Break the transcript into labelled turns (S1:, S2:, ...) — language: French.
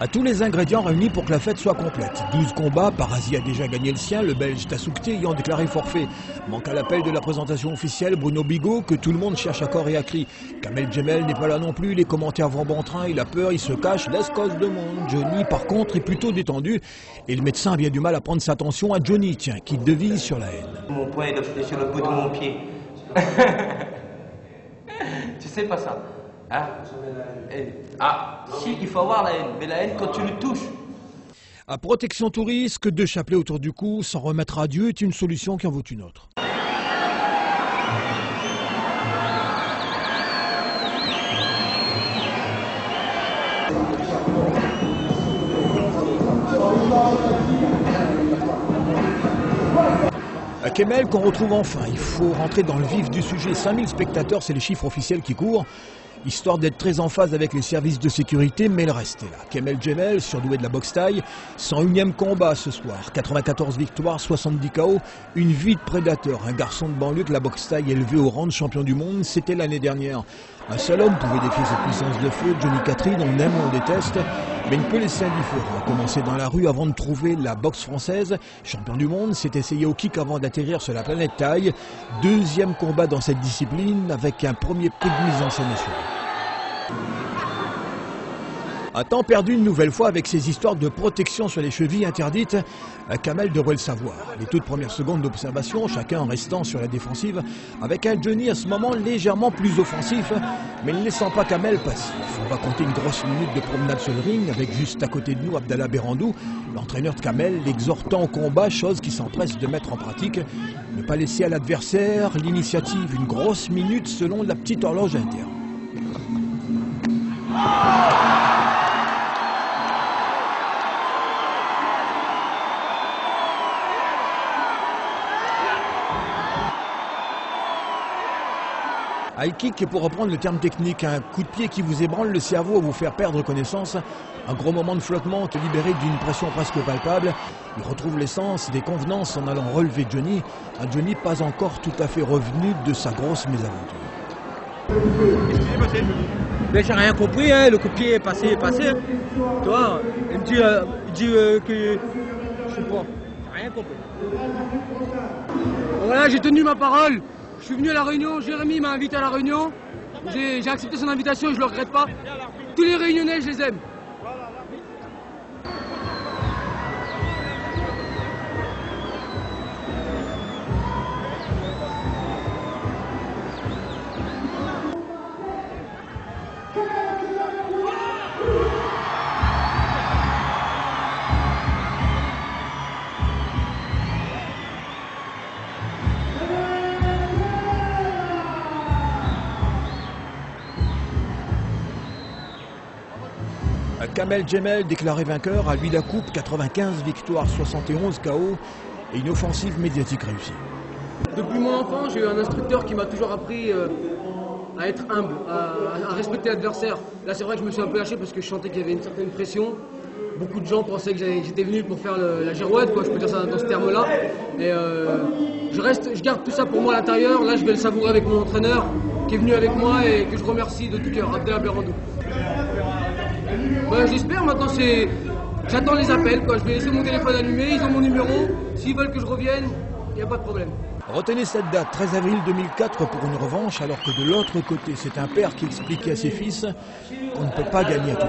S1: À tous les ingrédients réunis pour que la fête soit complète. 12 combats, Parazi a déjà gagné le sien, le Belge Tassoukté ayant déclaré forfait. Manque à l'appel de la présentation officielle, Bruno Bigot, que tout le monde cherche à corps et à cri. Kamel Djemel n'est pas là non plus, les commentaires vont bon train, il a peur, il se cache, laisse cause de monde. Johnny, par contre, est plutôt détendu. Et le médecin a bien du mal à prendre sa attention à Johnny, tiens, qui devise sur la haine.
S2: Mon poing est sur le bout de mon pied. Tu sais pas ça, hein? Ah, si, il faut avoir la haine, mais la haine quand tu le touches.
S1: À protection tout risque, 2 chapelets autour du cou, s'en remettre à Dieu est une solution qui en vaut une autre. À Kemel qu'on retrouve enfin, il faut rentrer dans le vif du sujet. 5000 spectateurs, c'est les chiffres officiels qui courent, histoire d'être très en phase avec les services de sécurité, mais le reste est là. Kamel Djemel, surdoué de la boxe taille, 101e combat ce soir, 94 victoires, 70 KO, une vie de prédateur, un garçon de banlieue que la boxe taille élevé au rang de champion du monde, c'était l'année dernière. Un seul homme pouvait défier cette puissance de feu, Johnny Catherine, on aime ou on déteste, mais il ne peut laisser indifférent. Commencer dans la rue avant de trouver la boxe française, champion du monde, s'est essayé au kick avant d'atterrir sur la planète taille. 2e combat dans cette discipline avec un premier prix de mise en scène assuré. À temps perdu une nouvelle fois avec ces histoires de protection sur les chevilles interdites, Kamel devrait le savoir. Les toutes premières secondes d'observation, chacun en restant sur la défensive, avec un Johnny à ce moment légèrement plus offensif, mais ne laissant pas Kamel passif. On va compter une grosse minute de promenade sur le ring, avec juste à côté de nous Abdallah Berandou, l'entraîneur de Kamel, l'exhortant au combat, chose qu'il s'empresse de mettre en pratique. Ne pas laisser à l'adversaire l'initiative, une grosse minute selon la petite horloge interne. High kick, pour reprendre le terme technique, un coup de pied qui vous ébranle le cerveau, vous faire perdre connaissance, un gros moment de flottement te libérer d'une pression presque palpable. Il retrouve l'essence des convenances en allant relever Johnny, un Johnny pas encore tout à fait revenu de sa grosse mésaventure.
S3: Qu'est-ce qui s'est passé? Mais j'ai rien compris, hein, le coup de pied est passé. Tu vois, il me dit, que... Je sais pas, j'ai rien compris. Voilà, j'ai tenu ma parole. Je suis venu à la réunion, Jérémy m'a invité à la réunion. J'ai accepté son invitation et je ne le regrette pas. Tous les réunionnais, je les aime.
S1: Kamel Djemel déclaré vainqueur, à lui la coupe, 95 victoires, 71 KO et une offensive médiatique réussie.
S3: Depuis mon enfance, j'ai eu un instructeur qui m'a toujours appris à être humble, à respecter l'adversaire. Là, c'est vrai que je me suis un peu lâché parce que je sentais qu'il y avait une certaine pression. Beaucoup de gens pensaient que j'étais venu pour faire la girouette, quoi, je peux dire ça dans ce terme-là. Et je garde tout ça pour moi à l'intérieur. Là, je vais le savourer avec mon entraîneur qui est venu avec moi et que je remercie de tout cœur, Abdallah Berandou. Ben, j'espère, maintenant j'attends les appels, quoi. Je vais laisser mon téléphone allumé, ils ont mon numéro, s'ils veulent que je revienne, il n'y a pas de problème.
S1: Retenez cette date, 13 avril 2004 pour une revanche, alors que de l'autre côté, c'est un père qui expliquait à ses fils qu'on ne peut pas gagner à tout.